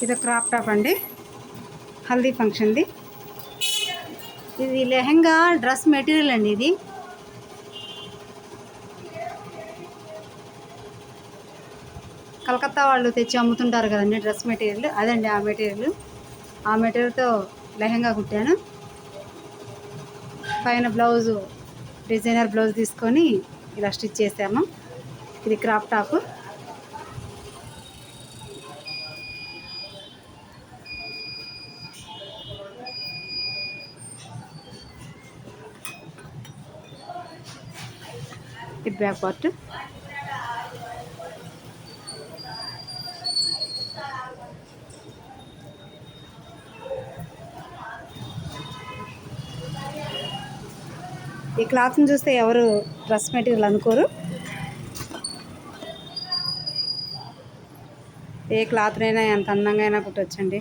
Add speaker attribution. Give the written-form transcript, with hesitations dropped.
Speaker 1: ఇది crop top అండి, హల్దీ ఫంక్షన్ది. ఇది లెహంగా డ్రెస్ మెటీరియల్ అండి. ఇది కలకత్తా వాళ్ళు తెచ్చి అమ్ముతుంటారు కదండి డ్రెస్ మెటీరియల్, అదండి ఆ మెటీరియల్. ఆ మెటీరియల్తో లెహంగా కుట్టాను. పైన బ్లౌజు డిజైనర్ బ్లౌజ్ తీసుకొని ఇలా స్టిచ్ చేసాము. ఇది క్రాప్ టాప్. ఇది బ్యాక్ పార్ట్. ఈ క్లాత్ని చూస్తే ఎవరు డ్రెస్ మెటీరియల్ అనుకోరు. ఏ క్లాత్నైనా ఎంత అందంగా అయినా కుట్టొచ్చండి.